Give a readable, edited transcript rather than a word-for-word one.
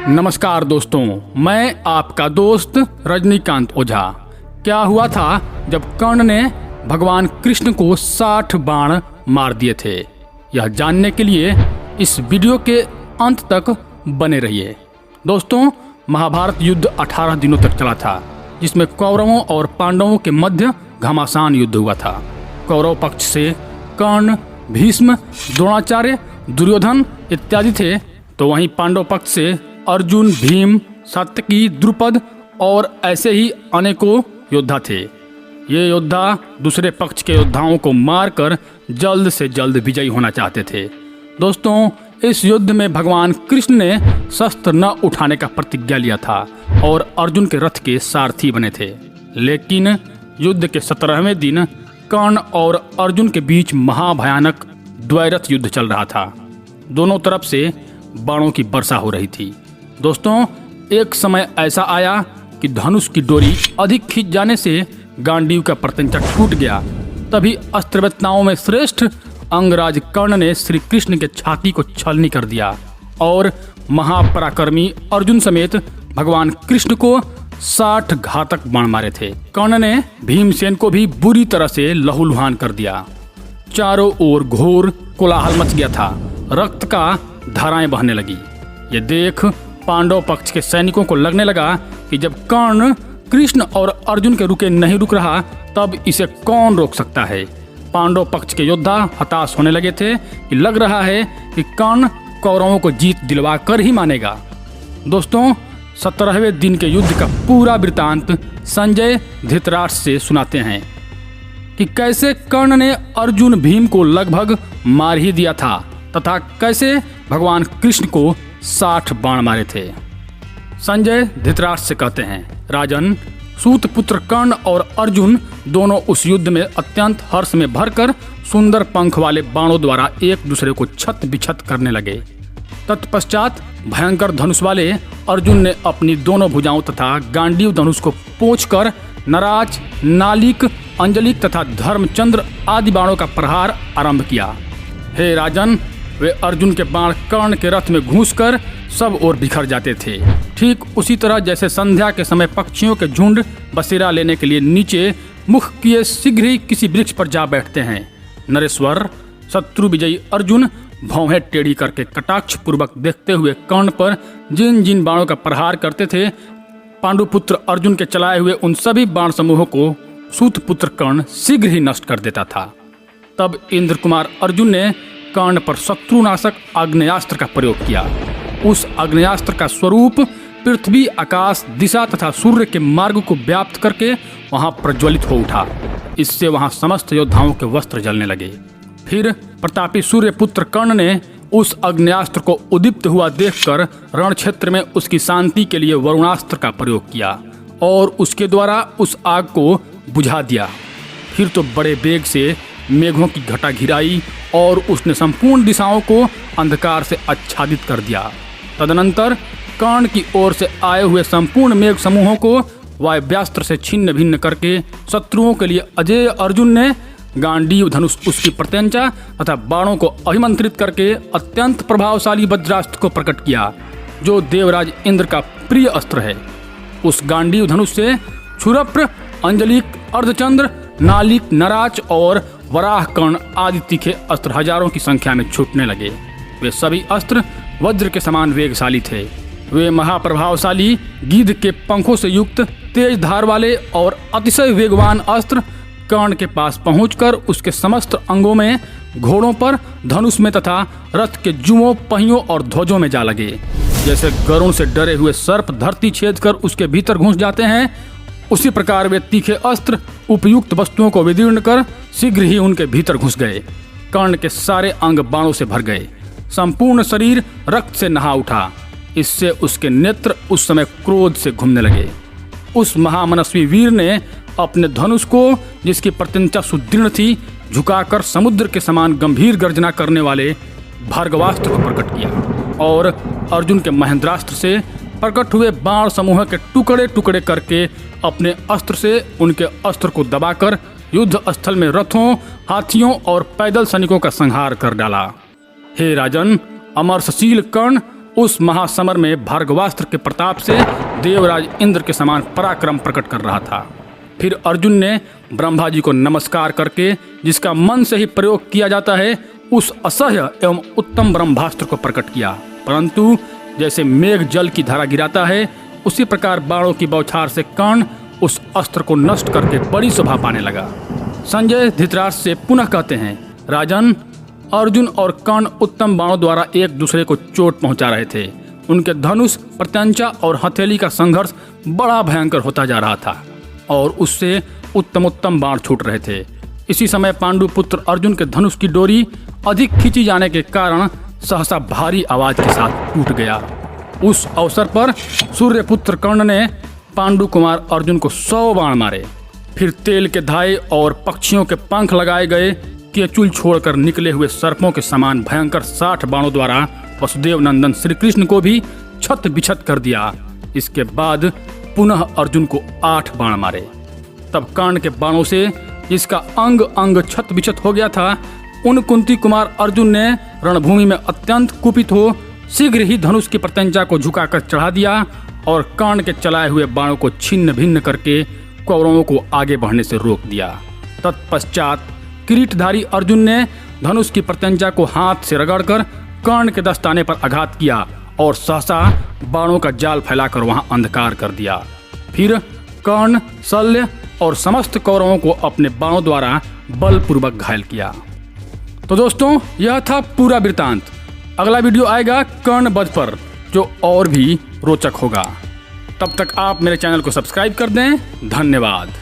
नमस्कार दोस्तों, मैं आपका दोस्त रजनीकांत ओझा। क्या हुआ था जब कर्ण ने भगवान कृष्ण को 60 बाण मार दिए थे, यह जानने के लिए इस वीडियो के अंत तक बने रहिए। दोस्तों, महाभारत युद्ध 18 दिनों तक चला था, जिसमें कौरवों और पांडवों के मध्य घमासान युद्ध हुआ था। कौरव पक्ष से कर्ण, भीष्म, द्रोणाचार्य, दुर्योधन इत्यादि थे, तो वहीं पांडव पक्ष से अर्जुन, भीम, सात्यकी, द्रुपद और ऐसे ही अनेकों योद्धा थे। ये योद्धा दूसरे पक्ष के योद्धाओं को मारकर जल्द से जल्द विजयी होना चाहते थे। दोस्तों, इस युद्ध में भगवान कृष्ण ने शस्त्र न उठाने का प्रतिज्ञा लिया था और अर्जुन के रथ के सारथी बने थे। लेकिन युद्ध के 17वें दिन कर्ण और अर्जुन के बीच महाभयानक द्वैरथ युद्ध चल रहा था। दोनों तरफ से बाणों की वर्षा हो रही थी। दोस्तों, एक समय ऐसा आया कि धनुष की डोरी अधिक खींच जाने से गांडीव का प्रत्यंचा टूट गया। तभी अस्त्रवेत्ताओं में श्रेष्ठ अंगराज कर्ण ने श्री कृष्ण के छाती को छलनी कर दिया और महापराक्रमी अर्जुन समेत भगवान कृष्ण को 60 घातक बाण मारे थे। कर्ण ने भीमसेन को भी बुरी तरह से लहूलुहान कर दिया। चारों ओर घोर कोलाहल मच गया था, रक्त का धाराएं बहने लगी। ये देख पांडव पक्ष के सैनिकों को लगने लगा कि जब कर्ण कृष्ण और अर्जुन के रुके नहीं रुक रहा, तब इसे कौन रोक सकता है। पांडव पक्ष के योद्धा हताश होने लगे थे कि लग रहा है कि कर्ण कौरवों को जीत दिलवा कर ही मानेगा। दोस्तों, 17वें दिन के युद्ध का पूरा वृतांत संजय धृतराष्ट्र से सुनाते हैं कि कैसे कर्ण ने अर्जुन, भीम को लगभग मार ही दिया था तथा कैसे भगवान कृष्ण को 60 बाण मारे थे। संजय धृतराष्ट्र से कहते हैं, राजन, सूत पुत्र कर्ण और अर्जुन दोनों उस युद्ध में अत्यंत हर्ष में भरकर सुंदर पंख वाले बाणों द्वारा एक दूसरे को छत बिछत करने लगे। तत्पश्चात भयंकर धनुष वाले अर्जुन ने अपनी दोनों भुजाओं तथा गांडीव धनुष को पोंछकर नराच, नालिक, अंजलिक तथा धर्मचंद्र आदि बाणों का प्रहार आरंभ किया। हे राजन, वे अर्जुन के बाण कर्ण के रथ में घुसकर सब ओर बिखर जाते थे। ठीक उसी तरह जैसे संध्या के समय पक्षियों के झुंड बसेरा लेने के लिए नीचे मुख किए शीघ्र ही किसी वृक्ष पर जा बैठते हैं। नरेश्वर, शत्रु विजयी अर्जुन भौहें टेढ़ी करके कटाक्ष पूर्वक देखते हुए कर्ण पर जिन जिन बाणों का प्रहार करते थे, पांडुपुत्र अर्जुन के चलाए हुए उन सभी बाण समूहों को सूतपुत्र कर्ण शीघ्र ही नष्ट कर देता था। तब इंद्र कुमार अर्जुन ने कर्ण पर शत्रुनाशक आग्नेयास्त्र का प्रयोग किया। उस आग्नेयास्त्र का स्वरूप पृथ्वी, आकाश, दिशा तथा सूर्य के मार्ग को व्याप्त करके वहां प्रज्वलित हो उठा। इससे वहां समस्त योद्धाओं के वस्त्र जलने लगे। फिर प्रतापी सूर्य पुत्र कर्ण ने उस आग्नेयास्त्र को उद्दीप्त हुआ देखकर रण क्षेत्र में उसकी शांति के लिए वरुणास्त्र का प्रयोग किया और उसके द्वारा उस आग को बुझा दिया। फिर तो बड़े वेग से मेघों की घटा घिराई और उसने संपूर्ण दिशाओं को अंधकार से आच्छादित कर दिया। तदनंतर कर्ण की ओर से आए हुए संपूर्ण मेघ समूहों को वायव्यास्त्र से छिन्न भिन्न करके शत्रुओं के लिए अजेय अर्जुन ने गांडीव धनुष, उसकी प्रत्यंचा तथा बाणों को अभिमंत्रित करके अत्यंत प्रभावशाली वज्रास्त्र को प्रकट किया, जो देवराज इंद्र का प्रिय अस्त्र है। उस गांडीव धनुष से क्षुरप्र, अंजलिक, अर्धचंद्र, नालिक, नराच और वराह कर्ण आदि तीखे अस्त्र हजारों की संख्या में छूटने लगे। वे सभी अस्त्र वज्र के समान वेगशाली थे। वे महाप्रभावशाली गिद्ध के पंखों से युक्त तेज धार वाले और अतिशय वेगवान अस्त्र कर्ण के पास पहुंचकर उसके समस्त अंगों में, घोड़ों पर, धनुष में तथा रथ के जुओं, पहियों और ध्वजों में जा लगे। जैसे गरुड़ से डरे हुए सर्प धरती छेद कर उसके भीतर घुस जाते हैं, उसी प्रकार वे तीखे अस्त्र उपयुक्त वस्तुओं को विदीर्ण कर शीघ्र ही उनके भीतर घुस गए। कर्ण के सारे अंग बाणों से भर गए, संपूर्ण शरीर रक्त से नहा उठा। इससे उसके नेत्र उस समय क्रोध से घूमने लगे। उस महामनस्वी वीर ने अपने धनुष को, जिसकी प्रत्यंचा सुदृढ़ थी, झुकाकर समुद्र के समान गंभीर गर्जना करने वाले भार्गवास्त्र को प्रकट किया और अर्जुन के महेंद्रास्त्र से प्रकट हुए बाण समूह के टुकड़े टुकड़े करके अपने अस्त्र से उनके अस्त्र को दबाकर युद्ध स्थल में रथों, हाथियों और पैदल सैनिकों का संहार कर डाला। हे राजन, अमरशशील कर्ण उस महासमर में भार्गवास्त्र के प्रताप से देवराज इंद्र के समान पराक्रम प्रकट कर रहा था। फिर अर्जुन ने ब्रह्मा जी को नमस्कार करके, जिसका मन से ही प्रयोग किया जाता है, उस असह्य एवं उत्तम ब्रह्मास्त्र को प्रकट किया। परंतु जैसे मेघ जल की धारा गिराता है, उसी प्रकार बाणों की बौछार से कर्ण उस अस्त्र को नष्ट करके बड़ी शोभा पाने लगा। संजय धृतराष्ट्र से पुनः कहते हैं, राजन, अर्जुन और कर्ण उत्तम बाणों द्वारा एक दूसरे को चोट पहुंचा रहे थे। उनके धनुष, प्रत्यंचा और हथेली का संघर्ष बड़ा भयंकर होता जा रहा था और उससे उत्तम बाण छूट रहे थे। इसी समय पांडु पुत्र अर्जुन के धनुष की डोरी अधिक खींची जाने के कारण सहसा भारी आवाज के साथ टूट गया। उस अवसर पर सूर्यपुत्र कर्ण ने पांडु कुमार अर्जुन को 100 बाण मारे। फिर तेल के धाए और पक्षियों के पंख लगाए गए केचुल छोड़कर निकले हुए सर्पों के समान भयंकर 60 बाणों द्वारा वसुदेव नंदन श्री कृष्ण को भी छत बिछत कर दिया। इसके बाद पुनः अर्जुन को 8 बाण मारे। तब कर्ण के बाणों से जिसका अंग अंग छत बिछत हो गया था, उन कुंती कुमार अर्जुन ने रणभूमि में अत्यंत कुपित हो शीघ्र ही धनुष की प्रत्यंचा को झुकाकर चढ़ा दिया और कर्ण के चलाए हुए बाणों को छिन्न भिन्न करके कौरवों को आगे बढ़ने से रोक दिया। तत्पश्चात किरीटधारी अर्जुन ने धनुष की प्रत्यंचा को हाथ से रगड़कर कर्ण के दस्ताने पर आघात किया और सहसा बाणों का जाल फैलाकर वहां अंधकार कर दिया। फिर कर्ण, शल्य और समस्त कौरवों को अपने बाणों द्वारा बलपूर्वक घायल किया। तो दोस्तों, यह था पूरा वृत्तांत। अगला वीडियो आएगा कर्ण वध पर, जो और भी रोचक होगा। तब तक आप मेरे चैनल को सब्सक्राइब कर दें। धन्यवाद।